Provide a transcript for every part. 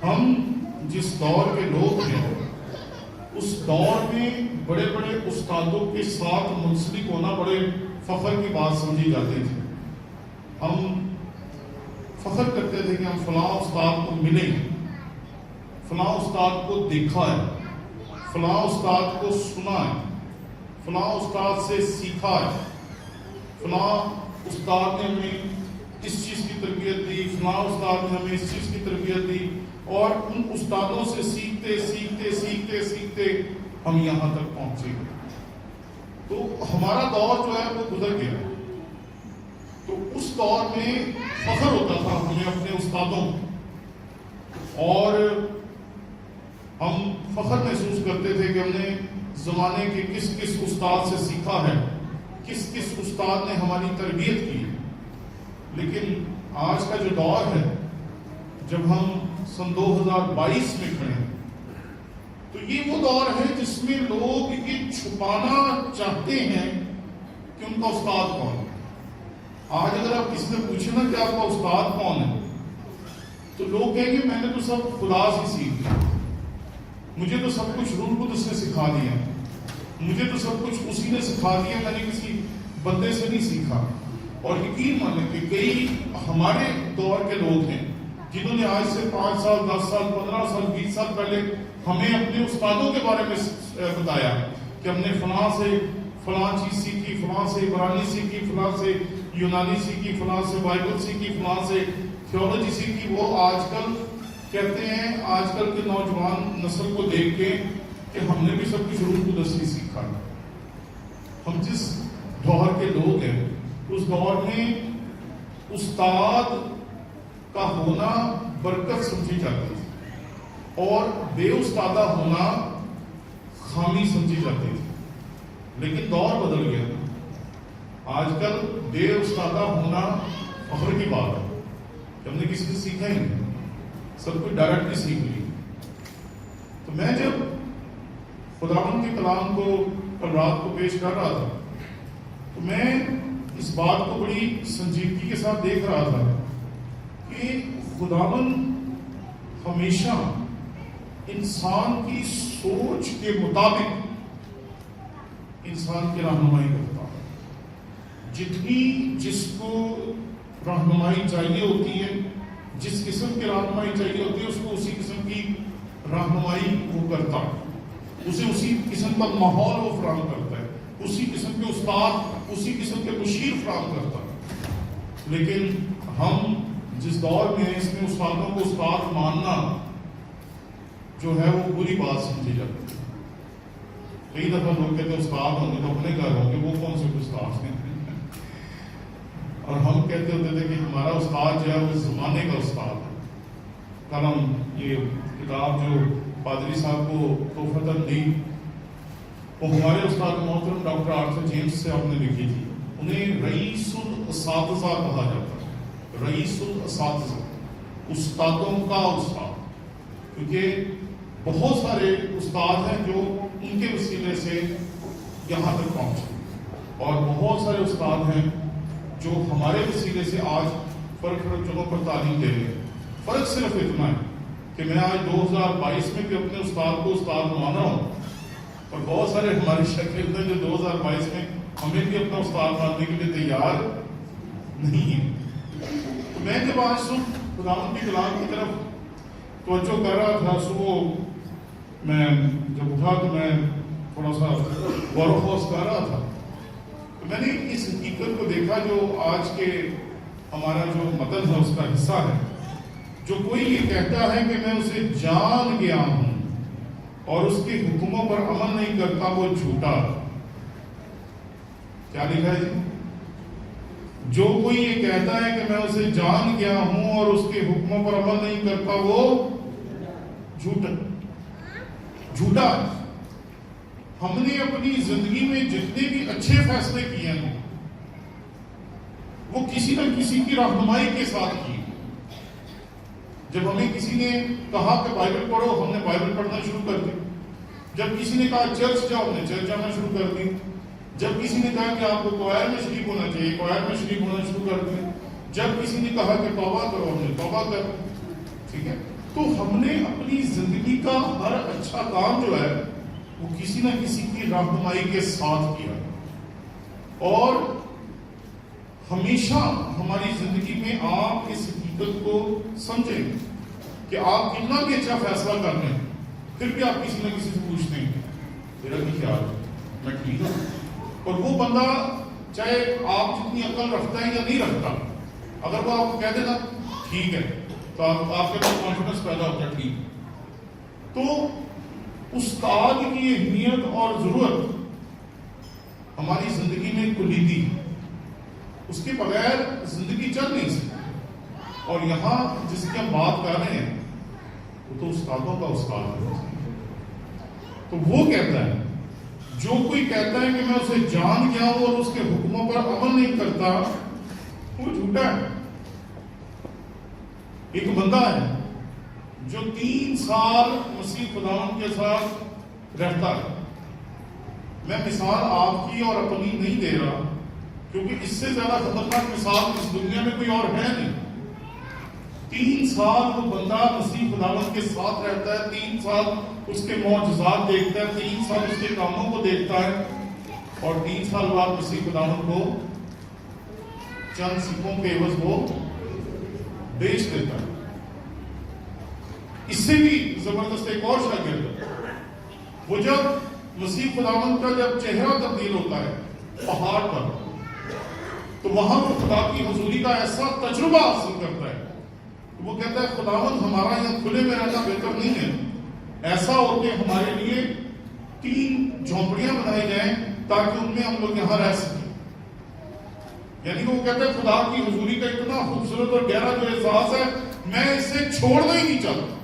ہم جس دور کے لوگ ہیں اس دور میں بڑے بڑے استادوں کے ساتھ منسلک ہونا بڑے فخر کی بات سمجھی جاتی تھی. ہم فخر کرتے تھے کہ ہم فلاں استاد کو ملے ہیں، فلاں استاد کو دیکھا ہے، فلاں استاد کو سنا ہے، فلاں استاد سے سیکھا ہے، فلاں استاد نے ہمیں اس چیز کی تربیت دی، فلاں استاد نے ہمیں اس چیز کی تربیت دی. اور ان استادوں سے سیکھتے سیکھتے سیکھتے سیکھتے ہم یہاں تک پہنچے. تو ہمارا دور جو ہے وہ گزر گیا. تو اس دور میں فخر ہوتا تھا ہمیں اپنے استادوں، اور ہم فخر محسوس کرتے تھے کہ ہم نے زمانے کے کس کس استاد سے سیکھا ہے، کس کس استاد نے ہماری تربیت کی ہے. لیکن آج کا جو دور ہے، جب ہم سن 2022 میں کھڑے ہیں، تو یہ وہ دور ہے جس میں لوگ یہ چھپانا چاہتے ہیں کہ ان کا استاد کون ہے. آج اگر آپ کسی سے پوچھیں نا کہ آپ کا استاد کون ہے، تو لوگ کہیں گے میں نے تو سب خدا سے سیکھا، مجھے تو سب کچھ روح القدس نے سکھا دیا، مجھے تو سب کچھ اسی نے سکھا دیا، میں نے کسی بندے سے نہیں سیکھا. اور یقین مانیں کہ کئی ہمارے دور کے لوگ ہیں جنہوں نے آج سے 5 سال 10 سال 15 سال 20 سال پہلے ہمیں اپنے استادوں کے بارے میں بتایا کہ ہم نے فلاں سے فلاں چیز سیکھی، فلاں سے عبرانی سیکھی، فلاں سے یونانی سیکھی، فلاں سے بائبل سیکھی، فلاں سے تھیولوجی سیکھی. وہ آج کل کہتے ہیں، آج کل کے نوجوان نسل کو دیکھ کے کہ ہم نے بھی سب کچھ روح القدس سے سیکھا. ہم جس دور کے لوگ ہیں اس دور میں استاد کا ہونا برکت سمجھی جاتی تھی اور بے استادہ ہونا خامی سمجھی جاتی تھی. لیکن دور بدل گیا. آج کل بے استادہ ہونا فخر کی بات ہے کہ ہم نے کسی سے سیکھا ہی نہیں، سب کچھ ڈائریکٹلی سیکھ لی. تو میں جب خداوند کے کلام کو کل رات کو پیش کر رہا تھا تو میں اس بات کو بڑی سنجیدگی کے ساتھ دیکھ رہا تھا کہ خداوند ہمیشہ انسان کی سوچ کے مطابق انسان کی رہنمائی کرتا ہے. جتنی جس کو رہنمائی چاہیے ہوتی ہے، جس قسم کی رہنمائی چاہیے ہوتی ہے، اس کو اسی قسم کی رہنمائی وہ کرتا ہے، اسے اسی قسم کا ماحول وہ فراہم کرتا ہے، اسی قسم کے استاد، اسی قسم کے مشیر فراہم کرتا ہے. لیکن ہم جس دور میں اس میں استادوں کو استاد ماننا جو ہے وہ بری بات سمجھی جاتی ہے. کئی دفعہ لوگ کہتے ہیں استاد ہوں گے تو اپنے گھر ہوں گے، وہ کون سے استاد ہیں. اور ہم کہتے ہوتے تھے کہ ہمارا استاد جو ہے وہ زمانے کا استاد ہے. کل ہم یہ کتاب جو پادری صاحب کو توفتاً دی وہ ہمارے استاد محترم ڈاکٹر آرتھر جیمس سے آپ نے لکھی تھی. انہیں رئیس الاساتذہ کہا جاتا ہے، رئیس الاساتذہ، استادوں کا استاد. کیونکہ بہت سارے استاد ہیں جو ان کے وسیلے سے یہاں تک پہنچے، اور بہت سارے استاد ہیں جو ہمارے وسیلے سے آج فرق جگہوں پر تعلیم دے رہے ہیں. فرق صرف اتنا ہے کہ میں آج 2022 میں بھی اپنے استاد کو استاد مان رہا ہوں، اور بہت سارے ہمارے شاگرد ہیں جو 2022 میں ہمیں بھی اپنا استاد ماننے کے لیے تیار نہیں ہیں. تو میں جب آج صبح خداوند کے کلام کی طرف توجہ کر رہا تھا، صبح میں جب اٹھا تو میں تھوڑا سا غور و خوض کر رہا تھا، تو میں نے اس حقیقت کو دیکھا جو آج کے ہمارا جو متن ہے اس کا حصہ ہے. جو کوئی یہ کہتا ہے کہ میں اسے جان گیا ہوں اور اس کے حکموں پر عمل نہیں کرتا وہ جھوٹا. کیا لکھا ہے جی؟ جو کوئی یہ کہتا ہے کہ میں اسے جان گیا ہوں اور اس کے حکموں پر عمل نہیں کرتا وہ جھوٹا. جھوٹا. ہم نے اپنی زندگی میں جتنے بھی اچھے فیصلے کیے ہیں وہ کسی نہ کسی کی رہنمائی کے ساتھ کیے. جب ہمیں کسی نے کہا کہ بائبل پڑھو، ہم نے بائبل پڑھنا شروع کر دی. جب کسی نے کہا چرچ جاؤ، ہم نے چرچ جانا شروع کر دی. جب کسی نے کہا کہ آپ کو کوائر میں شریک ہونا چاہیے، کوائر میں شریک ہونا شروع کر دی. جب کسی نے کہا کہ توبہ کرو، ہم نے توبہ کر. ٹھیک ہے. تو ہم نے اپنی زندگی کا ہر اچھا کام جو ہے وہ کسی نہ کسی کی رہنمائی کے ساتھ کیا، اور ہمیشہ ہماری زندگی میں آپ اس حقیقت کو سمجھیں کہ آپ کتنا بھی اچھا فیصلہ کر رہے ہیں، پھر بھی آپ کسی نہ کسی سے پوچھتے ہیں میرا بھی خیال ہے میں ٹھیک ہوں، اور وہ بندہ چاہے آپ جتنی عقل رکھتا ہے یا نہیں رکھتا، اگر وہ آپ کو کہہ دے نا ٹھیک ہے تو آپ کے پاس کانفیڈنس پیدا ہوتا ہے ٹھیک۔ تو استاد کی اہمیت اور ضرورت ہماری زندگی میں کلیدی، اس کے بغیر زندگی چل نہیں سکتی، اور یہاں جس کی ہم بات کر رہے ہیں وہ تو استادوں کا استاد ہے۔ تو وہ کہتا ہے جو کوئی کہتا ہے کہ میں اسے جان گیا ہوں اور اس کے حکموں پر عمل نہیں کرتا وہ جھوٹا ہے۔ ایک بندہ ہے جو 3 سال مسیح خداوند کے ساتھ رہتا ہے، میں مثال آپ کی اور اپنی نہیں دے رہا کیونکہ اس سے زیادہ خطرناک مثال اس دنیا میں کوئی اور ہے نہیں۔ 3 سال وہ بندہ مسیح خداوند کے ساتھ رہتا ہے، 3 سال اس کے معجزات دیکھتا ہے، 3 سال اس کے کاموں کو دیکھتا ہے، اور 3 سال بعد مسیح خداوند کو چند سکوں کے عوض وہ بیچ دیتا ہے۔ اس سے بھی زبردست ایک اور شاگرد، وہ جب مسیح خداوند کا جب چہرہ تبدیل ہوتا ہے پہاڑ پر، تو وہاں وہ خدا کی حضوری کا ایسا تجربہ حاصل کرتا ہے، وہ کہتا ہے خداوند ہمارا یہاں کھلے میں رہنا بہتر نہیں ہے، ایسا ہو کہ ہمارے لیے 3 جھونپڑیاں بنائی جائیں تاکہ ان میں ہم لوگ یہاں رہ سکیں۔ یعنی کہ وہ کہتا ہے خدا کی حضوری کا اتنا خوبصورت اور گہرا جو احساس ہے میں اسے چھوڑنا ہی نہیں چاہتا،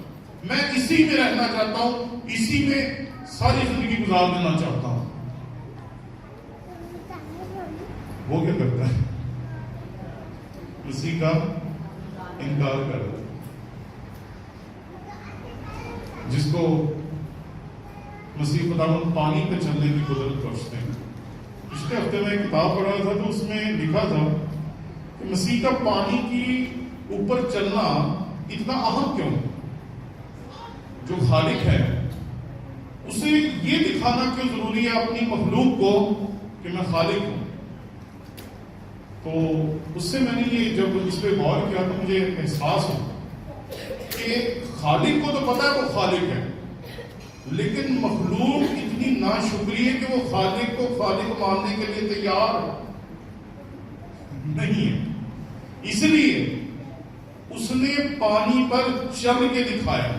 میں اسی میں رہنا چاہتا ہوں، اسی میں ساری زندگی گزار دینا چاہتا ہوں۔ وہ کیا کرتا ہے؟ اسی کا انکار کر رہا ہے۔ جس کو مسیح خداوند پانی پہ چلنے کی قدرت بخشتے ہیں۔ پچھلے ہفتے میں ایک کتاب پڑھا تھا تو اس میں لکھا تھا کہ مسیح کا پانی کی اوپر چلنا اتنا اہم کیوں؟ جو خالق ہے اسے یہ دکھانا کیوں ضروری ہے اپنی مخلوق کو کہ میں خالق ہوں؟ تو اس سے میں نے یہ جب اس پہ غور کیا تو مجھے احساس ہوا کہ خالق کو تو پتا ہے وہ خالق ہے، لیکن مخلوق اتنی ناشکری ہے کہ وہ خالق کو خالق ماننے کے لیے تیار نہیں ہے۔ اس لیے اس نے پانی پر چل کے دکھایا،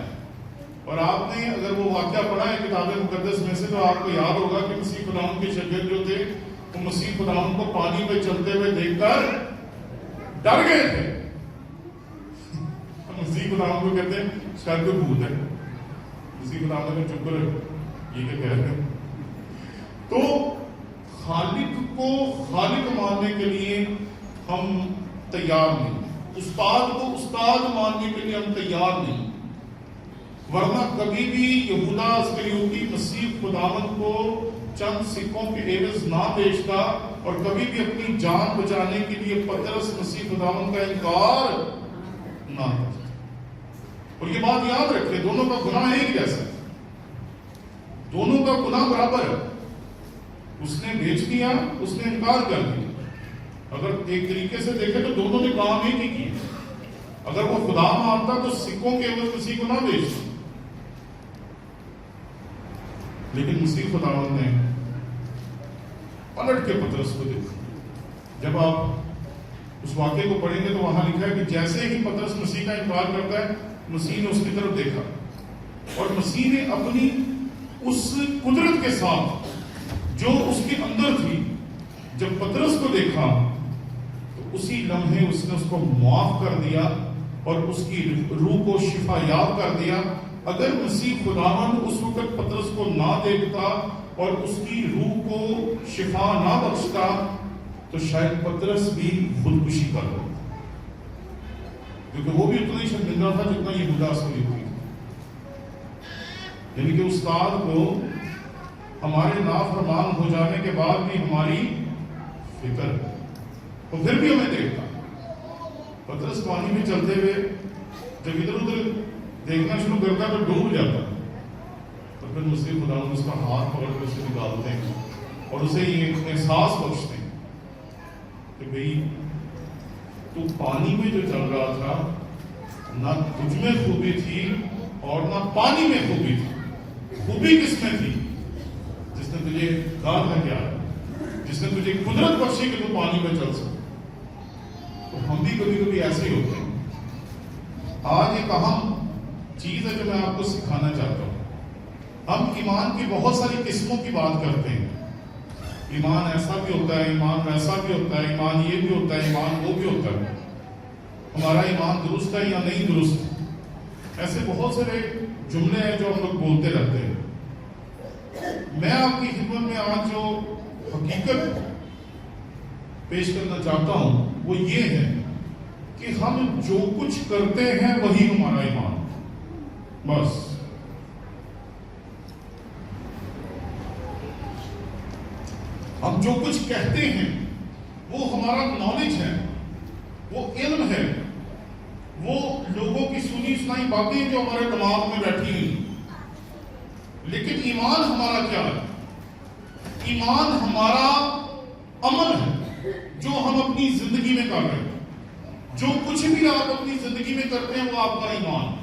اور آپ نے اگر وہ واقعہ پڑھا ہے کتاب مقدس میں سے تو آپ کو یاد ہوگا کہ مسیح خداوند کے شاگرد جو تھے وہ مسیح خداوند کو پانی پہ چلتے ہوئے دیکھ کر ڈر گئے تھے۔ مسیح خداوند کو کہتے ہیں شاید کوئی بھوت ہے، مسیح خداوند نے چپ کر یہ کیا کہہ رہے ہیں؟ تو خالق کو خالق ماننے کے لیے ہم تیار نہیں، استاد کو استاد ماننے کے لیے ہم تیار نہیں، ورنہ کبھی بھی یہودا اسکریوتی مسیح خداوند کو چند سکوں کے عوض نہ بیچتا، اور کبھی بھی اپنی جان بچانے کے لیے پترس مسیح خداوند کا انکار نہ کرتا۔ اور یہ بات یاد رکھیں دونوں کا گناہ ایک جیسا ہے، دونوں کا گناہ برابر ہے۔ اس نے بیچ دیا، اس نے انکار کر دیا۔ اگر ایک طریقے سے دیکھیں تو دونوں نے کام ایک ہی کیے۔ اگر وہ خدا مانتا تو سکوں کے عوض کسی کو نہ بیچتا، لیکن مسیح خداوند نے پلٹ کے پترس کو دیکھا۔ جب آپ اس واقعے کو پڑھیں گے تو وہاں لکھا ہے کہ جیسے ہی پترس مسیح کا انکار کرتا ہے مسیح نے اس کی طرف دیکھا، اور مسیح نے اپنی اس قدرت کے ساتھ جو اس کے اندر تھی جب پترس کو دیکھا تو اسی لمحے اس نے اس کو معاف کر دیا اور اس کی روح کو شفا یاب کر دیا۔ اگر مسیح خداوند اس وقت پترس کو نہ دیکھتا اور اس کی روح کو شفا نہ بخشتا تو شاید پترس بھی خودکشی کر لیتا، کیونکہ وہ بھی اتنا ہی شرمندہ تھا جتنا یہودا اسکریوتی تھا۔ یعنی کہ استاد کو ہمارے نافرمان ہو جانے کے بعد بھی ہماری فکر ہے، تو پھر بھی ہمیں دیکھتا۔ پترس پانی میں چلتے ہوئے جب ادھر ادھر دیکھنا شروع کرتا ہے تو ڈوب جاتا ہے. تو پھر مسلم خدا اس کا ہاتھ پکڑ کر اسے نکالتے ہیں اور اسے یہ احساس بخشتے ہیں کہ بھئی تو پانی میں جو چل رہا تھا نہ تجھ میں خوبی تھی اور نہ پانی میں خوبی تھی. خوبی کس میں تھی؟ جس نے تجھے کہا تھا کیا، جس نے تجھے قدرت بخشی کہ تو پانی میں چل سکے. تو ہم بھی کبھی کبھی ایسے ہی ہوتے ہیں. آج ایک اہم چیز ہے جو میں آپ کو سکھانا چاہتا ہوں. ہم ایمان کی بہت ساری قسموں کی بات کرتے ہیں. ایمان ایسا بھی ہوتا ہے، ایمان ویسا بھی ہوتا ہے، ایمان یہ بھی ہوتا ہے، ایمان وہ بھی ہوتا ہے. ہمارا ایمان درست ہے یا نہیں درست، ایسے بہت سارے جملے ہیں جو ہم لوگ بولتے رہتے ہیں. میں آپ کی خدمت میں آج جو حقیقت پیش کرنا چاہتا ہوں وہ یہ ہے کہ ہم جو کچھ کرتے ہیں وہی ہمارا ایمان. بس ہم جو کچھ کہتے ہیں وہ ہمارا نالج ہے، وہ علم ہے، وہ لوگوں کی سنی سنائی باتیں جو ہمارے دماغ میں بیٹھی ہیں. لیکن ایمان ہمارا کیا ہے؟ ایمان ہمارا عمل ہے جو ہم اپنی زندگی میں کر رہے ہیں. جو کچھ بھی آپ اپنی زندگی میں کرتے ہیں وہ آپ کا ایمان.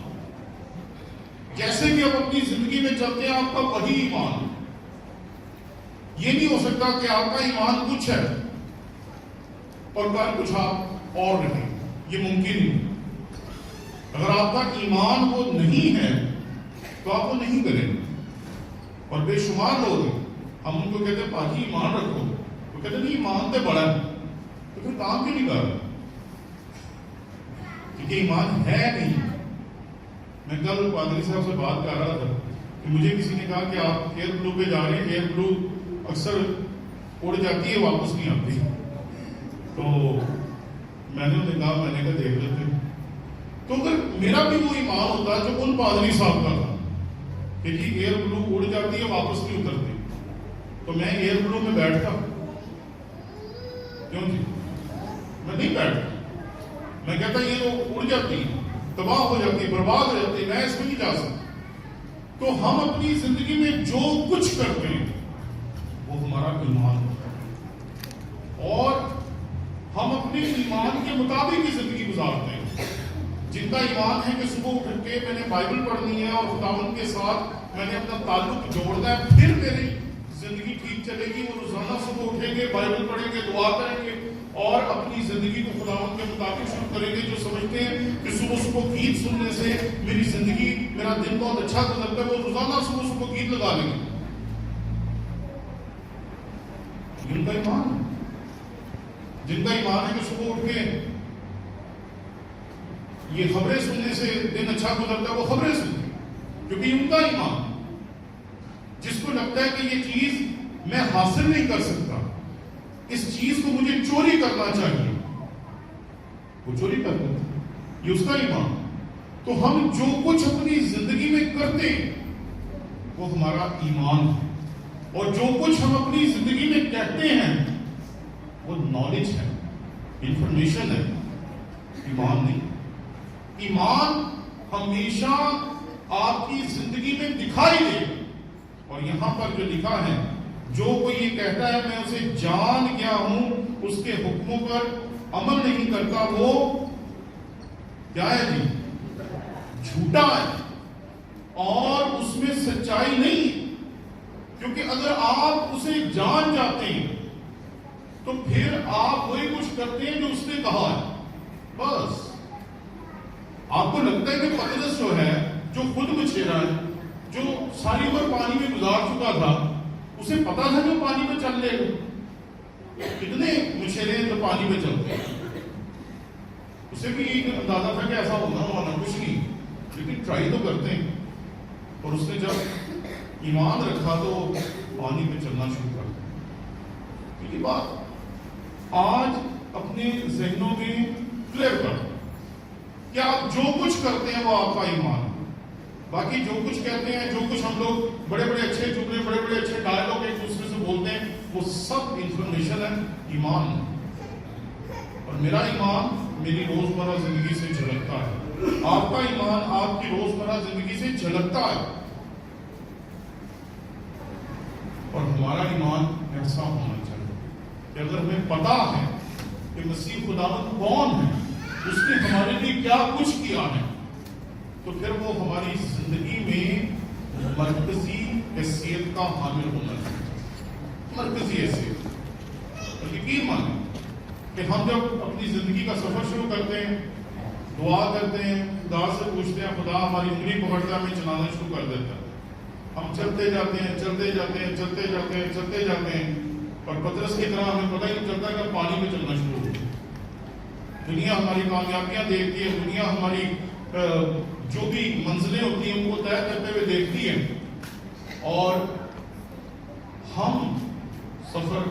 جیسے بھی آپ اپنی زندگی میں چلتے ہیں آپ کا وہی ایمان. یہ نہیں ہو سکتا کہ آپ کا ایمان کچھ ہے اور کل کچھ آپ اور نہیں. یہ ممکن نہیں. اگر آپ کا ایمان وہ نہیں ہے تو آپ وہ نہیں کریں گے. اور بے شمار لوگ ہیں، ہم ان کو کہتے ہیں پاجی ایمان رکھو، وہ کہتے ہیں نہیں ایمان تو بڑا ہے، تو پھر کام کیوں نہیں کر رہا؟ کیونکہ ایمان ہے نہیں. میں کل پادری صاحب سے بات کر رہا تھا کہ مجھے کسی نے کہا کہ آپ ایئر بلو پہ جا رہے ہیں، ایئر بلو اکثر اڑ جاتی ہے واپس نہیں آتی. تو میں نے انہیں کہا، میں نے کہا دیکھ لیتے. تو اگر میرا بھی وہ ایمان ہوتا جو ان پادری صاحب کا تھا کہ جی ایئر بلو اڑ جاتی ہے واپس نہیں اترتی، تو میں ایئر بلو میں بیٹھتا. کیوں جی؟ میں نہیں بیٹھتا. میں کہتا یہ تو اڑ جاتی ہے، تباہ ہو جاتی ہے، برباد ہو جاتی ہے، میں اس میں نہیں جا سکتا. تو ہم اپنی زندگی میں جو کچھ کرتے ہیں وہ ہمارا ایمان ہوتا ہے اور ہم اپنے ایمان کے مطابق ہی زندگی گزارتے ہیں. جن کا ایمان ہے کہ صبح اٹھ کے میں نے بائبل پڑھنی ہے اور خداوند کے ساتھ میں نے اپنا تعلق جوڑنا ہے، پھر میری زندگی ٹھیک چلے گی. وہ روزانہ صبح اٹھیں گے، بائبل پڑھیں گے، دعا کریں گے اور اپنی زندگی کو خداوند کے مطابق شروع کریں گے. جو سمجھتے ہیں کہ صبح صبح گیت سننے سے میری زندگی، میرا دن بہت اچھا گزرتا ہے، وہ روزانہ صبح صبح گیت لگا لیں گے. جن کا ایمان ہے، جن کا ایمان ہے کہ صبح اٹھ کے یہ خبریں سننے سے دن اچھا گزرتا ہے، وہ خبریں سنتے ہیں کیونکہ ان کا ایمان. جس کو لگتا ہے کہ یہ چیز میں حاصل نہیں کر سکتا، اس چیز کو مجھے چوری کرنا چاہیے، وہ چوری کر دیتا ہے. یہ اس کا ایمان. تو ہم جو کچھ اپنی زندگی میں کرتے ہیں وہ ہمارا ایمان ہے اور جو کچھ ہم اپنی زندگی میں کہتے ہیں وہ نالج ہے، انفارمیشن ہے، ایمان نہیں. ایمان ہمیشہ آپ کی زندگی میں دکھائی دے. اور یہاں پر جو لکھا ہے، جو کوئی یہ کہتا ہے میں اسے جان گیا ہوں، اس کے حکموں پر عمل نہیں کرتا، وہ کیا ہے جی؟ جھوٹا ہے اور اس میں سچائی نہیں. کیونکہ اگر آپ اسے جان جاتے ہیں تو پھر آپ وہی کچھ کرتے ہیں جو اس نے کہا ہے. بس آپ کو لگتا ہے کہ پطرس جو ہے، جو خود مچھیرا ہے، جو ساری عمر پانی میں گزار چکا تھا، اسے پتا تھا کہ پانی میں چل لے گا. کتنے مچھیرے ہیں جو پانی میں چلتے ہیں؟ اسے بھی ایک اندازہ تھا کہ ایسا ہونا کچھ نہیں، لیکن ٹرائی تو کرتے ہیں. اور اس نے جب ایمان رکھا تو پانی میں چلنا شروع کر دیا. یہ بات آج اپنے ذہنوں میں کلیئر کر کہ آپ جو کچھ کرتے ہیں وہ آپ کا ایمان ہے. باقی جو کچھ کہتے ہیں، جو کچھ ہم لوگ بڑے بڑے اچھے جملے، بڑے بڑے اچھے ڈائلاگ ایک دوسرے سے بولتے ہیں، وہ سب انفارمیشن ہے، ایمان ہے. اور میرا ایمان میری روزمرہ زندگی سے جھلکتا ہے. آپ کا ایمان آپ کی روزمرہ زندگی سے جھلکتا ہے. اور ہمارا ایمان ایسا ہونا چاہیے کہ اگر ہمیں پتا ہے کہ مسیح خداوند کون ہے, اس نے ہمارے لیے کیا کچھ کیا ہے, تو پھر وہ ہماری زندگی میں مرکزی حیثیت کا حامل ہونا چاہیے. مرکزی حیثیت. یقین مانیں کہ ہم جب اپنی زندگی کا سفر شروع کرتے ہیں, دعا کرتے ہیں, خدا سے پوچھتے ہیں, خدا ہماری انگلی پکڑتا ہے, ہمیں چلانا شروع کر دیتا ہے. ہم چلتے جاتے ہیں, چلتے جاتے ہیں, چلتے جاتے ہیں, چلتے جاتے ہیں, اور پترس کی طرح ہمیں پتہ ہی نہیں چلتا کہ پانی میں چلنا شروع ہو گیا. دنیا ہماری کامیابیاں دیکھتی ہے, دنیا ہماری جو بھی منزلیں ہوتی ہیں وہ طے کرتے ہوئے دیکھتی ہے, اور ہم سفر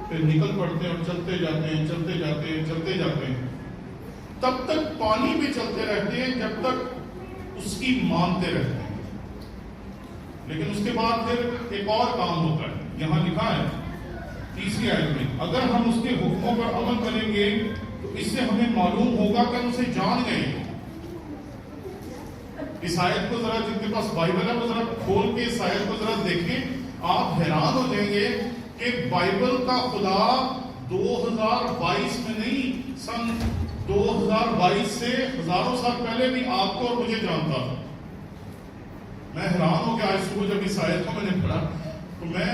پہ نکل پڑتے ہیں اور چلتے جاتے ہیں, چلتے جاتے ہیں, چلتے جاتے ہیں, تب تک پانی میں چلتے رہتے ہیں جب تک اس کی مانتے رہتے ہیں. لیکن اس کے بعد پھر ایک اور کام ہوتا ہے. یہاں لکھا ہے 30 آیت میں, اگر ہم اس کے حکموں پر عمل کریں گے تو اس سے ہمیں معلوم ہوگا کہ ہم اسے جان گئے. اس آیت کو ذرا, جن کے پاس بائبل ہے وہ ذرا کھول کے اس آیت کو ذرا دیکھیں, آپ حیران ہو جائیں گے کہ بائبل کا خدا 2022 میں نہیں, سن 2022 سے ہزاروں سال پہلے بھی آپ کو اور مجھے جانتا تھا. میں حیران ہو گیا آج صبح جب اس آیت کو میں نے پڑھا تو میں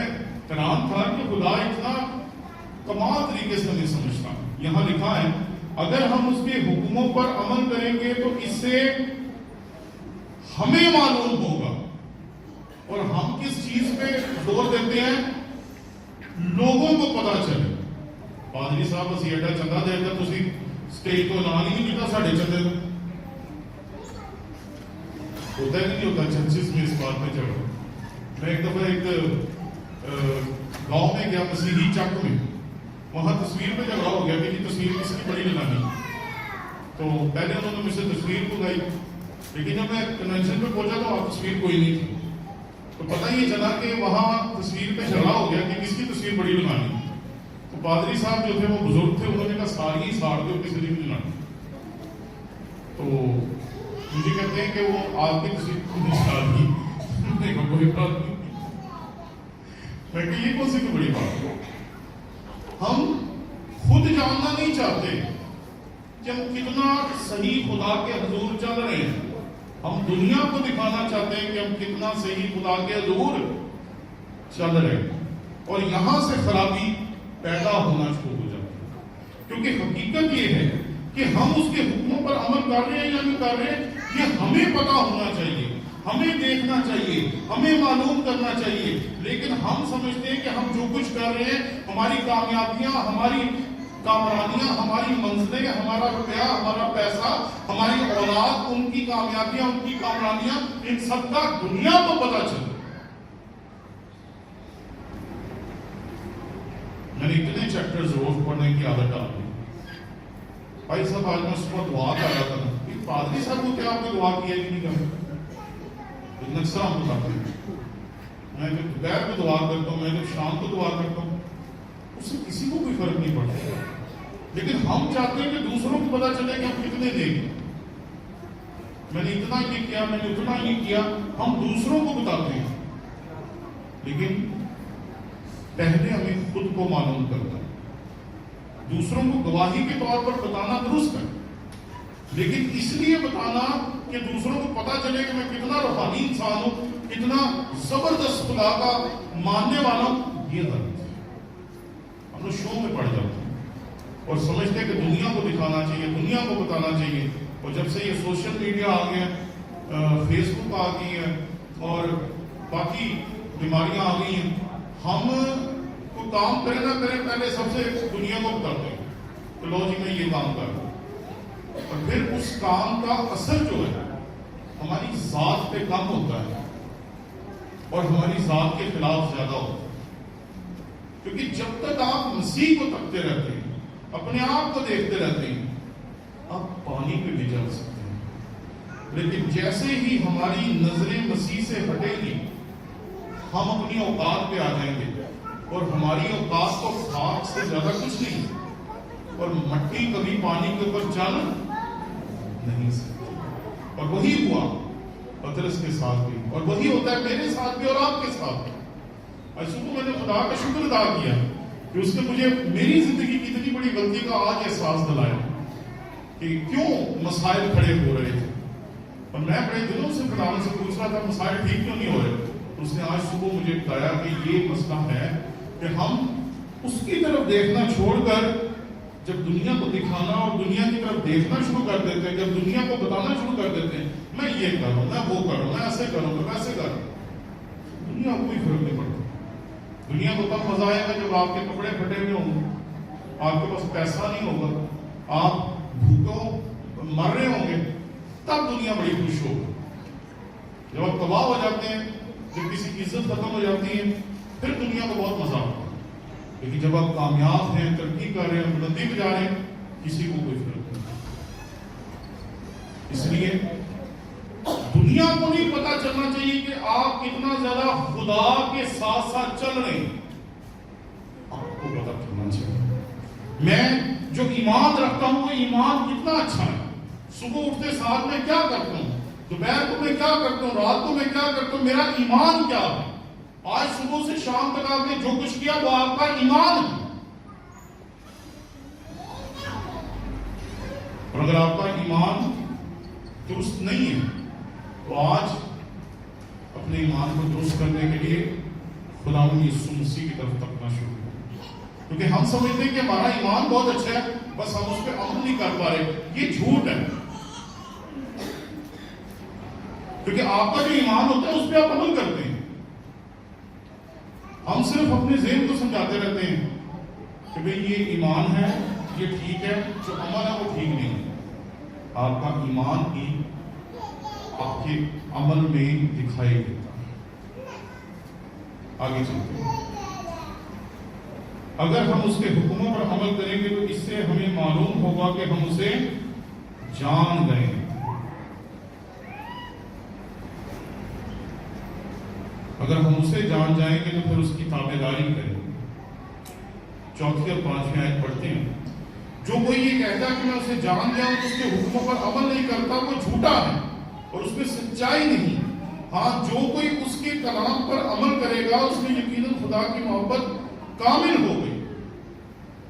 حیران تھا کہ خدا اتنا کمال طریقے سے ہمیں سمجھتا. یہاں لکھا ہے اگر ہم اس کے حکموں پر عمل کریں گے تو اس سے ہمیں معلوم ہوگا. اور ہم کس چیز پہ زور دیتے ہیں؟ لوگوں کو پتا چلے. پادری صاحب اسی ایڈا چندہ دے دیا, تسی سٹیج کو اعلان ہی نہیں کیتا ساڑھے چندے میں. ہوتا ہے نہیں ہوتا چرچز میں اس بات میں چڑھو. میں ایک دفعہ ایک گاؤں میں گیا, مسیحی چک میں, وہاں تصویر پہ جھگڑا ہو گیا کہ یہ تصویر کس کی بڑی لگانی. تو پہلے انہوں نے مجھ سے تصویر بلائی, لیکن جب میں کنونشن پہ پہنچا تو وہاں تصویر کوئی نہیں تھی. تو پتہ یہ چلا کہ وہاں تصویر پہ جھگڑا ہو گیا کہ کس کی تصویر بڑی لگانی. تو پادری صاحب جو تھے وہ بزرگ تھے, انہوں نے کہا ساری ساڑ دو, کسی نے نہیں لگانی. تو مجھے کہتے ہیں کہ وہ آپ کی تصویر کو نشان دی. میں کہا کوئی بات نہیں. میں کہ یہ کون سی کوئی بڑی بات ہے. ہم خود جاننا نہیں چاہتے کہ ہم کتنا صحیح خدا کے حضور چل رہے ہیں. ہم دنیا کو دکھانا چاہتے ہیں کہ ہم کتنا صحیح خدا کے حضور چل رہے ہیں, اور یہاں سے خرابی پیدا ہونا شروع ہو جاتی ہے. کیونکہ حقیقت یہ ہے کہ ہم اس کے حکموں پر عمل کر رہے ہیں یا نہیں کر رہے ہیں, یہ ہمیں پتا ہونا چاہیے, ہمیں دیکھنا چاہیے, ہمیں معلوم کرنا چاہیے. لیکن ہم سمجھتے ہیں کہ ہم جو کچھ کر رہے ہیں, ہماری کامیابیاں, ہماری کامرانیاں, ہماری منزلیں, ہمارا روپیہ, ہمارا پیسہ, ہماری اولاد, ان کی کامیابیاں, ان کی کامرانیاں, ان سب کا دنیا کو پتا چلے. میں نے اتنے چیپٹرز روز پڑھنے کی عادت ڈال دی. بھائی صاحب آج میں صبح دعا کر رہا تھا, پادری صاحب کو کیا آپ نے دعا کیا کہ نہیں کرا؟ نقصہ ہم بتاتے ہیں. میں جب دوپہر کو دعا کرتا ہوں, میں جب شام کو دعا کرتا ہوں, اس سے کسی کو کوئی فرق نہیں پڑتا. لیکن ہم چاہتے ہیں کہ دوسروں کو پتا چلے کہ ہم کتنے دیں گے. میں نے اتنا یہ کیا, میں نے اتنا یہ کیا, ہم دوسروں کو بتاتے ہیں. لیکن پہلے ہمیں خود کو معلوم کرنا ہے. دوسروں کو گواہی کے طور پر بتانا درست ہے, لیکن اس لیے بتانا کہ دوسروں کو پتا چلے کہ میں کتنا روحانی انسان ہوں, کتنا زبردست خدا کا ماننے والا ہوں, یہ غلط ہے. ہم لوگ شو میں پڑ جاتے ہیں اور سمجھتے ہیں کہ دنیا کو دکھانا چاہیے, دنیا کو بتانا چاہیے. اور جب سے یہ سوشل میڈیا آ گیا, فیس بک آ گئی ہے اور باقی بیماریاں آ گئی ہیں, ہم کو کام کرے نہ کرے پہلے سب سے دنیا کو بتاتے ہیں کہ لو جی میں یہ کام کر رہا ہوں. اور پھر اس کام کا اثر جو ہے ہماری ذات پہ کم ہوتا ہے اور ہماری ذات کے خلاف زیادہ ہوتا ہے. کیونکہ جب تک آپ مسیح کو تکتے رہتے ہیں, اپنے آپ کو دیکھتے رہتے ہیں, آپ پانی پہ بھی چل سکتے ہیں. لیکن جیسے ہی ہماری نظریں مسیح سے ہٹے گی, ہم اپنی اوقات پہ آ جائیں گے, اور ہماری اوقات تو خاک سے زیادہ کچھ نہیں, اور مٹی کبھی پانی کے اوپر چل نہیں سکتی. اور وہی ہوا پطرس کے ساتھ بھی، اور وہی ہوتا ہے میرے ساتھ بھی اور آپ کے ساتھ بھی۔ آج صبح میں نے خدا کا شکر ادا کیا کہ اس نے مجھے میری زندگی کی اتنی بڑی غلطی کا آج احساس دلایا کہ کیوں مسائل کھڑے ہو رہے تھے، اور میں بڑے دنوں سے خدا سے پوچھ رہا تھا مسائل ٹھیک کیوں نہیں ہو رہے۔ اس نے آج صبح مجھے بتایا کہ یہ مسئلہ ہے کہ ہم اس کی طرف دیکھنا چھوڑ کر جب دنیا کو دکھانا اور دنیا کی طرف دیکھنا شروع کر دیتے ہیں، جب دنیا کو بتانا شروع کر دیتے ہیں میں یہ کروں، میں وہ کروں، میں ایسے کروں گا، ویسے کروں، دنیا کو کوئی فرق نہیں پڑتا۔ دنیا کو تب مزہ آئے گا جب آپ کے کپڑے پھٹے ہوئے ہوں گے، آپ کے پاس پیسہ نہیں ہوگا، آپ بھوکوں مر رہے ہوں گے، تب دنیا بڑی خوش ہوگی۔ جب آپ تباہ ہو جاتے ہیں، جب کسی کی عزت ختم ہو جاتی ہے، پھر دنیا کو بہت مزہ آتا ہے۔ لیکن جب آپ کامیاب ہیں، ترقی کر رہے ہیں، بلندی پہ جا رہے ہیں، کسی کو کوئی فرق نہیں۔ اس لیے دنیا کو نہیں پتا چلنا چاہیے کہ آپ کتنا زیادہ خدا کے ساتھ ساتھ چل رہے ہیں، آپ کو پتا چلنا چاہیے میں جو ایمان رکھتا ہوں وہ ایمان کتنا اچھا ہے۔ صبح اٹھتے ساتھ میں کیا کرتا ہوں، دوپہر کو میں کیا کرتا ہوں، رات کو میں کیا کرتا ہوں، میرا ایمان کیا ہے۔ آج صبح سے شام تک آپ نے جو کچھ کیا وہ آپ کا ایمان ہے، اور اگر آپ کا ایمان درست نہیں ہے تو آج اپنے ایمان کو درست کرنے کے لیے خداوند یسوع مسیح کی طرف تکنا شروع کریں، کیونکہ ہم سمجھتے ہیں کہ ہمارا ایمان بہت اچھا ہے، بس ہم اس پہ عمل نہیں کر پا رہے۔ یہ جھوٹ ہے، کیونکہ آپ کا جو ایمان ہوتا ہے اس پہ آپ عمل کرتے ہیں۔ ہم صرف اپنے ذہن کو سمجھاتے رہتے ہیں کہ بھئی یہ ایمان ہے، یہ ٹھیک ہے، جو عمل ہے وہ ٹھیک نہیں ہے۔ آپ کا ایمان ہی آپ کے عمل میں دکھائی دیتا ہے۔ آگے چلتے ہیں، اگر ہم اس کے حکموں پر عمل کریں گے تو اس سے ہمیں معلوم ہوگا کہ ہم اسے جان گئے ہیں۔ اگر ہم اسے جان جائیں گے تو پھر اس کی تابعداری کریں گے۔ 4 اور 5 آیت پڑھتے ہیں، جو کوئی یہ کہتا ہے کہ میں اسے جان گیا ہوں تو اس کے حکموں پر عمل نہیں کرتا وہ جھوٹا ہے اور اس میں سچائی نہیں۔ ہاں، جو کوئی اس کے کلام پر عمل کرے گا اس میں یقیناً خدا کی محبت کامل ہو گئی۔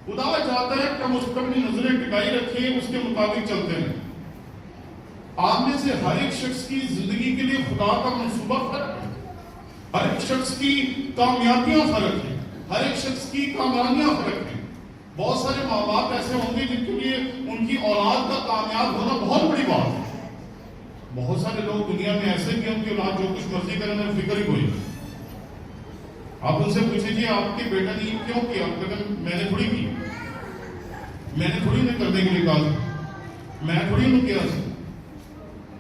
خدا چاہتا ہے کہ ہم اس پر اپنی نظریں ٹکائی رکھیں، اس کے مطابق چلتے ہیں۔ آپ میں سے ہر ایک شخص کی زندگی کے لیے خدا کا منصوبہ فرق ہے، ہر ایک شخص کی کامیابیاں فرق ہیں، ہر ایک شخص کی کامیابیاں فرق ہیں۔ بہت سارے ماں باپ ایسے ہوں گے جن کے لیے ان کی اولاد کا کامیاب ہونا بہت بڑی بات ہے۔ بہت سارے لوگ دنیا میں ایسے بھی ان کی اولاد جو کچھ مرضی کرے انہیں فکر ہی کوئی۔ آپ ان سے پوچھیں جی آپ کے بیٹا نے کیوں کیا، میں نے تھوڑی کی، میں نے تھوڑی نہیں کرنے کے لیے کہا، میں تھوڑی نہیں کیا۔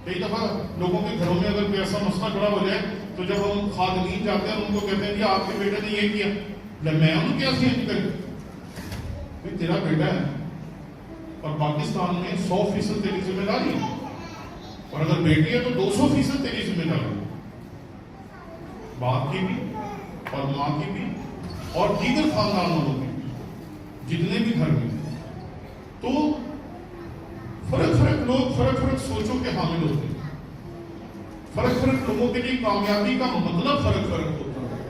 کئی دفعہ لوگوں کے گھروں میں اگر کوئی ایسا مسئلہ کھڑا ہو جائے تو جب ہم خادمین جاتے ہیں ان کو کہتے ہیں کہ آپ کے بیٹے نے یہ کیا، میں انہوں کیا سیکھ کر تیرا بیٹا ہے، اور پاکستان میں 100% تیری ذمہ داری ہے، اور اگر بیٹی ہے تو 200% تیری ذمہ داری ہے، باپ کی بھی اور ماں کی بھی اور دیگر خاندان والوں کی بھی، جتنے بھی گھر میں۔ تو فرق لوگ فرق سوچوں کے حامل ہوتے ہیں، فرق لوگوں کے لیے کامیابی کا مطلب فرق ہوتا ہے،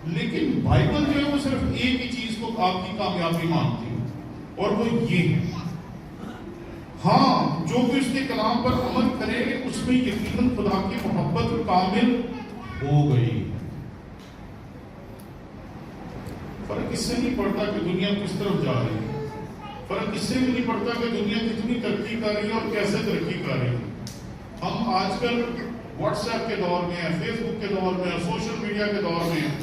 لیکن بائبل جو ہے وہ صرف ایک ہی چیز کو آپ کی کامیابی مانتی ہے اور وہ یہ ہے، ہاں جو بھی اس کے کلام پر عمل کرے اس میں یقیناً خدا کی محبت کامل ہو گئی۔ فرق اس سے نہیں پڑتا کہ دنیا کس طرف جا رہی ہے، فرق اس سے بھی نہیں پڑتا کہ دنیا کتنی ترقی کر رہی ہے اور کیسے ترقی کر رہی ہے۔ ہم آج کل واٹس ایپ کے دور میں ہیں، فیس بک کے دور میں ہیں، سوشل میڈیا کے دور میں ہیں،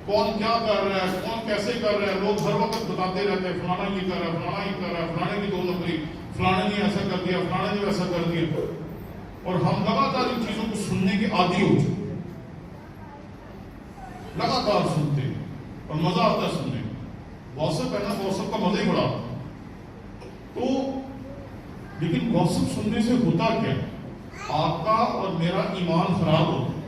کون کیا کر رہا ہے، کون کیسے کر رہا ہے، لوگ ہر وقت بتاتے رہتے ہیں فلانا یہ کر رہا ہے، فلانا یہ کر رہا ہے، فلانے کی 2 نمبری، فلانے نے ایسا کر دیا، فلانے نے ویسا کر دیا، اور ہم لگاتار ان چیزوں کو سننے کے عادی ہو چکے، لگاتار سنتے ہیں اور مزہ آتا ہے سننے میں۔ گوسپ ہے نا، گوسپ کا مزہ ہی بڑا آتا ہے۔ تو لیکن گوسپ سننے سے ہوتا کیا، آپ کا اور میرا ایمان خراب ہوتا ہے۔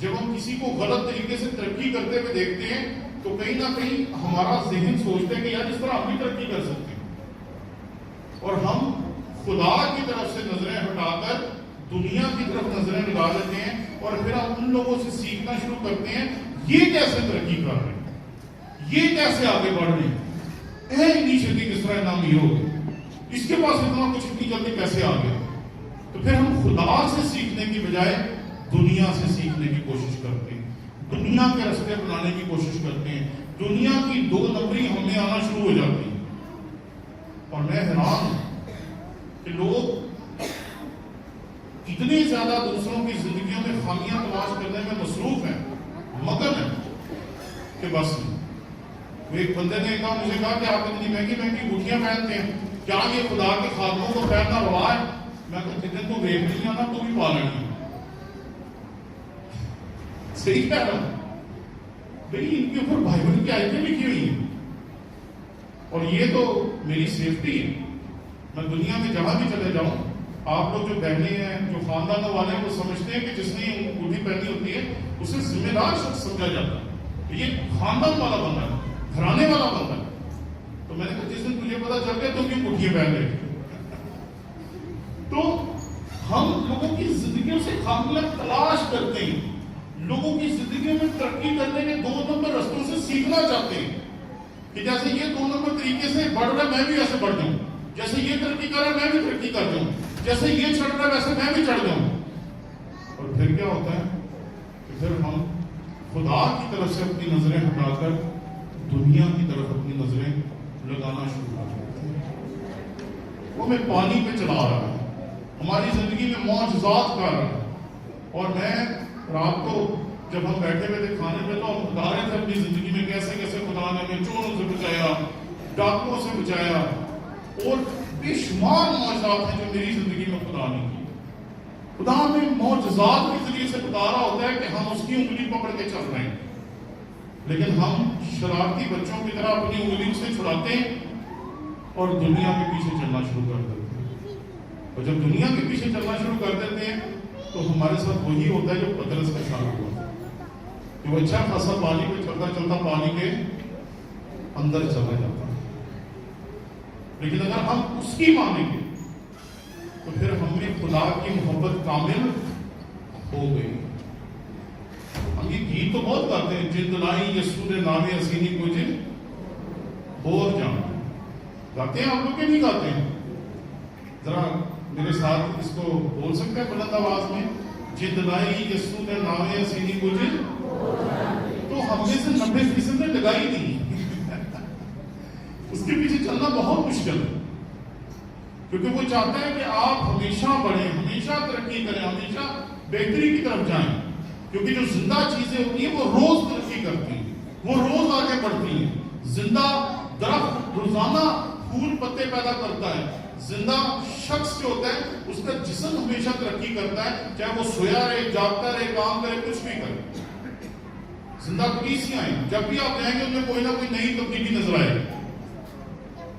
جب ہم کسی کو غلط طریقے سے ترقی کرتے ہوئے دیکھتے ہیں تو کہیں نہ کہیں ہمارا ذہن سوچتا ہے کہ یار اس طرح ہم بھی ترقی کر سکتے ہیں، اور ہم خدا کی طرف سے نظریں ہٹا کر دنیا کی طرف نظریں لگا دیتے ہیں، اور پھر ہم ان لوگوں سے سیکھنا شروع کرتے ہیں یہ کیسے ترقی کر رہے ہیں، یہ کیسے آگے بڑھ رہے ہیں، انیشیٹو کس طرح نام ہیرو، اس کے پاس اتنا کچھ اتنی جلدی کیسے آ گیا۔ تو پھر ہم خدا سے سیکھنے کی بجائے دنیا سے سیکھنے کی کوشش کرتے ہیں، دنیا کے راستے اپنانے کی کوشش کرتے ہیں، دنیا کی 2 نمبری ہمیں آنا شروع ہو جاتی ہے۔ اور میں حیران ہوں کہ لوگ اتنے زیادہ دوسروں کی زندگیوں میں خامیاں تلاش کرنے میں مصروف ہیں، مگن ہیں کہ بس نہیں۔ ایک بندے نے مجھے کہا کہ آپ اتنی مہنگی مہنگی گٹھیاں پہنتے ہیں، کیا یہ خدا کے خادموں کو پہننا روا ہے؟ میں کہا جتنے تو ویک نہیں آنا تو بھی پالنی ہے۔ صحیح کہہ رہا ہوں بھئی، ان کے اوپر بائبل کی آیتیں لکھی ہوئی ہیں، اور یہ تو میری سیفٹی ہے۔ میں دنیا میں جہاں بھی چلے جاؤں، آپ لوگ جو بہنیں ہیں، جو خاندان والے ہیں، وہ سمجھتے ہیں کہ جس نے انگوٹھی پہنی ہوتی ہے اسے ذمہ دار شخص سمجھا جاتا ہے، یہ خاندان والا بندہ ہے، گھرانے والا بندہ ہے۔ تو میں نے کہا جس دن تجھے پتا چل گیا تو کیوں انگوٹھیاں پہن رہے؟ تو ہم لوگوں کی زندگیوں سے خامیاں تلاش کرتے ہیں، لوگوں کی زندگیوں میں ترقی کرنے کے 2 نمبر رستوں سے سیکھنا چاہتے ہیں کہ جیسے یہ 2 نمبر طریقے سے بڑھ رہا ہے میں بھی ایسے بڑھ جاؤں، جیسے یہ ترقی کر رہا ہے میں بھی ترقی کر جاؤں، جیسے یہ چڑھ رہا ہے ویسے میں بھی چڑھ جاؤں۔ اور پھر کیا ہوتا ہے کہ پھر ہم خدا کی طرف سے اپنی نظریں ہٹا کر دنیا کی طرف اپنی نظریں لگانا شروع کر دیتے ہیں۔ وہ ہمیں پانی پہ چلا رہا ہے، ہماری زندگی میں معجزات کر رہا ہے، اور میں رات کو جب ہم بیٹھے ہوئے تھے کھانے پہ تو ہم بتا رہے تھے اپنی زندگی میں کیسے کیسے خدا نے ہمیں چوروں سے بچایا، ڈاکوؤں سے بچایا، اور بے شمار معجزات ہیں جو میری زندگی میں خدا نے کی۔ خدا ہمیں معجزات کے ذریعے سے بتا رہا ہوتا ہے کہ ہم اس کی انگلی پکڑ کے چل رہے ہیں، لیکن ہم شرارتی بچوں کی طرح اپنی انگلی سے چھڑاتے ہیں اور دنیا کے پیچھے چلنا شروع کر دیتے ہیں۔ اور جب دنیا کے پیچھے چلنا شروع کر دیتے ہیں تو ہمارے ساتھ وہی ہوتا ہے جو پترس کا ساتھ ہوا، کہ وہ اچھا خاصا پانی پہ چلتا چلتا پانی کے اندر چلا جاتا ہے۔ لیکن اگر ہم اس کی مانیں گے تو پھر ہم میں خدا کی محبت کامل ہو گئی۔ ہم یہ گیت تو بہت گاتے ہیں، جن دلائی یسوع نے نامے حسینی کو جن بور جان، گاتے ہیں آپ لوگ کہ نہیں گاتے ہیں؟ ذرا میرے ساتھ اس کو بول سکتے ہیں بلند آواز میں، جن دلائی یسوع نے نامے حسینی کو جن، تو ہم میں سے 90% نے لگائی نہیں۔ اس کے پیچھے چلنا بہت مشکل ہے، کیونکہ وہ چاہتا ہے کہ آپ ہمیشہ بڑھیں، ہمیشہ ترقی کریں، ہمیشہ بہتری کی طرف جائیں، کیونکہ جو زندہ چیزیں ہوتی ہیں وہ روز ترقی کرتی ہیں، وہ روز آگے بڑھتی ہیں۔ زندہ درخت روزانہ پھول پتے پیدا کرتا ہے، زندہ شخص جو ہوتا ہے اس کا جسم ہمیشہ ترقی کرتا ہے، چاہے وہ سویا رہے، جاگتا رہے، کام کرے، کچھ بھی کرے۔ زندہ کلیسیاں ہیں، جب بھی آپ جائیں گے ان میں کوئی نہ کوئی نئی تبدیلی نظر آئے گی،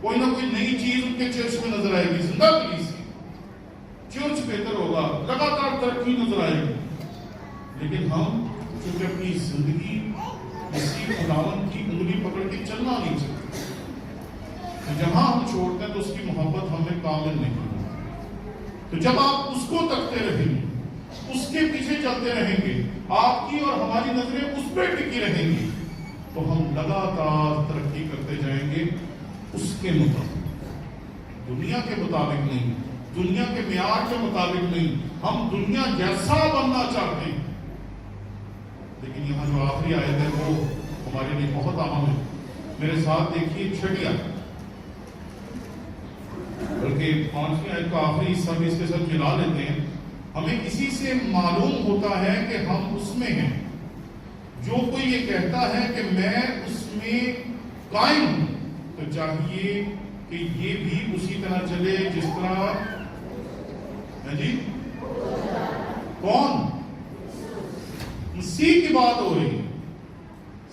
کوئی نہ کوئی نئی چیز ان کے چرچ میں نظر آئے گی۔ زندہ کلیسیا، چرچ بہتر ہوگا، لگاتار ترقی نظر آئے گی۔ لیکن ہم چونکہ اپنی زندگی مسیح خداوند کی انگلی پکڑ کے چلنا نہیں چاہتے، جہاں ہم چھوڑتے ہیں تو اس کی محبت ہمیں کامل نہیں ہوتی۔ تو جب آپ اس کو تکتے رہیں گے، اس کے پیچھے چلتے رہیں گے، آپ کی اور ہماری نظریں اس پہ ٹکی رہیں گی، تو ہم لگاتار ترقی کرتے جائیں گے اس کے مطابق، دنیا کے مطابق نہیں، دنیا کے معیار کے مطابق نہیں۔ ہم دنیا جیسا بننا چاہتے ہیں، لیکن یہاں جو آخری آیت ہے وہ ہمارے لیے بہت اہم ہے۔ میرے ساتھ دیکھیے 6 آیت، بلکہ 5ویں آیت کا آخری حصہ بھی اس کے ساتھ ملا لیتے ہیں۔ ہمیں اسی سے معلوم ہوتا ہے کہ ہم اس میں ہیں۔ جو کوئی یہ کہتا ہے کہ میں اس میں قائم ہوں تو چاہیے کہ یہ بھی اسی طرح چلے جس طرح ہے جی کون مسیح کی بات ہو رہی ہے۔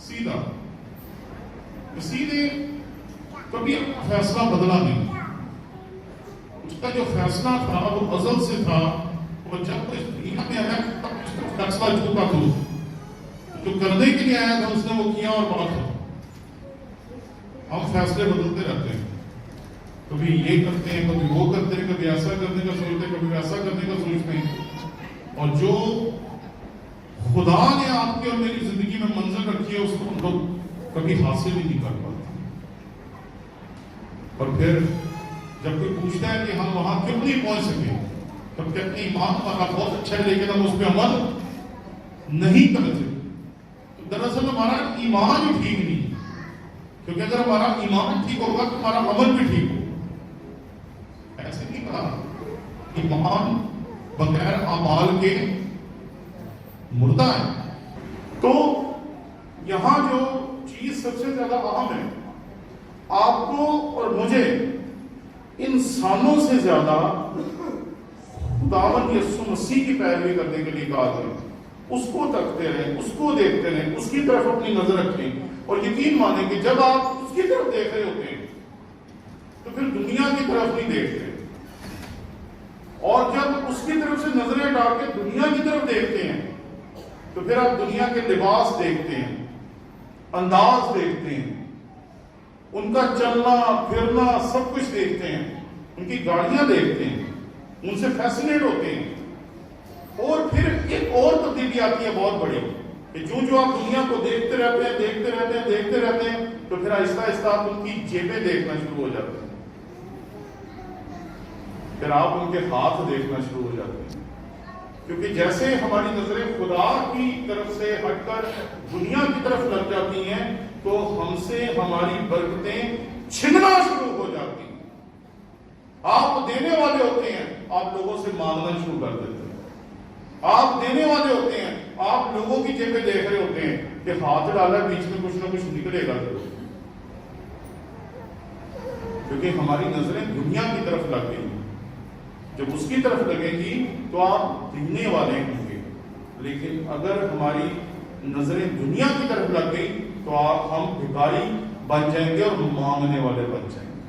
سیدھا مسیح نے کبھی فیصلہ بدلا نہیں، اس کا جو فیصلہ تھا وہ ازل سے تھا، اور جب اس دنیا میں آیا فیصلہ چکا تو جو کرنے کے لیے آیا تھا اس نے وہ کیا اور بات ہو۔ ہم فیصلے بدلتے رہتے ہیں، کبھی یہ کرتے ہیں، کبھی وہ کرتے ہیں، کبھی ایسا کرنے کا سوچتے ہیں، کبھی ویسا کرنے کا سوچتے ہیں، اور جو خدا نے آپ کی اور میری زندگی میں منزل رکھی ہے اس کو ہم لوگ کبھی حاصل ہی نہیں کر پاتے۔ اور پھر جب کوئی پوچھتا ہے کہ ہم وہاں کیوں نہیں پہنچ سکے، تب کہتے ہیں ایمان ہمارا بہت اچھا ہے لیکن ہم اس پہ عمل نہیں کرتے۔ تو دراصل ہمارا ایمان ہی ٹھیک نہیں ہے، کیونکہ اگر ہمارا ایمان ٹھیک ہوگا تو ہمارا عمل بھی ٹھیک ہوگا۔ ایسے نہیں کہا ایمان بغیر اعمال کے مردہ ہے۔ تو یہاں جو چیز سب سے زیادہ اہم ہے، آپ کو اور مجھے انسانوں سے زیادہ خداوند یسوع مسیح کی پیروی کرنے کے لیے کہا گیا۔ اس کو تکتے رہیں، اس کو دیکھتے رہیں، اس کی طرف اپنی نظر رکھیں، اور یقین مانیں کہ جب آپ اس کی طرف دیکھ رہے ہوتے ہیں تو پھر دنیا کی طرف نہیں دیکھتے، اور جب اس کی طرف سے نظریں ہٹا کے دنیا کی طرف دیکھتے ہیں تو پھر آپ دنیا کے لباس دیکھتے ہیں، انداز دیکھتے ہیں، ان کا چلنا پھرنا سب کچھ دیکھتے ہیں، ان کی گاڑیاں دیکھتے ہیں، ان سے فیسنیٹ ہوتے ہیں۔ اور پھر ایک اور تبدیلی آتی ہے بہت بڑی، کہ جو آپ دنیا کو دیکھتے رہتے ہیں دیکھتے رہتے ہیں دیکھتے رہتے ہیں تو پھر آہستہ آہستہ آپ ان کی جیبیں دیکھنا شروع ہو جاتے ہیں، پھر آپ ان کے ہاتھ دیکھنا شروع ہو جاتے ہیں، کیونکہ جیسے ہماری نظریں خدا کی طرف سے ہٹ کر دنیا کی طرف لگ جاتی ہیں تو ہم سے ہماری برکتیں چھننا شروع ہو جاتی ہیں۔ آپ دینے والے ہوتے ہیں، آپ لوگوں سے مانگنا شروع کر دیتے ہیں۔ آپ دینے والے ہوتے ہیں، آپ لوگوں کی جیبیں دیکھ رہے ہوتے ہیں کہ ہاتھ ڈالا بیچ میں کچھ نہ کچھ نکلے گا، کیونکہ ہماری نظریں دنیا کی طرف لگ گئی۔ جب اس کی طرف لگیں گی تو آپ دینے والے ہوں گے، لیکن اگر ہماری نظریں دنیا کی طرف لگ گئی تو ہم بھکاری بن جائیں گے اور مانگنے والے بن جائیں گے۔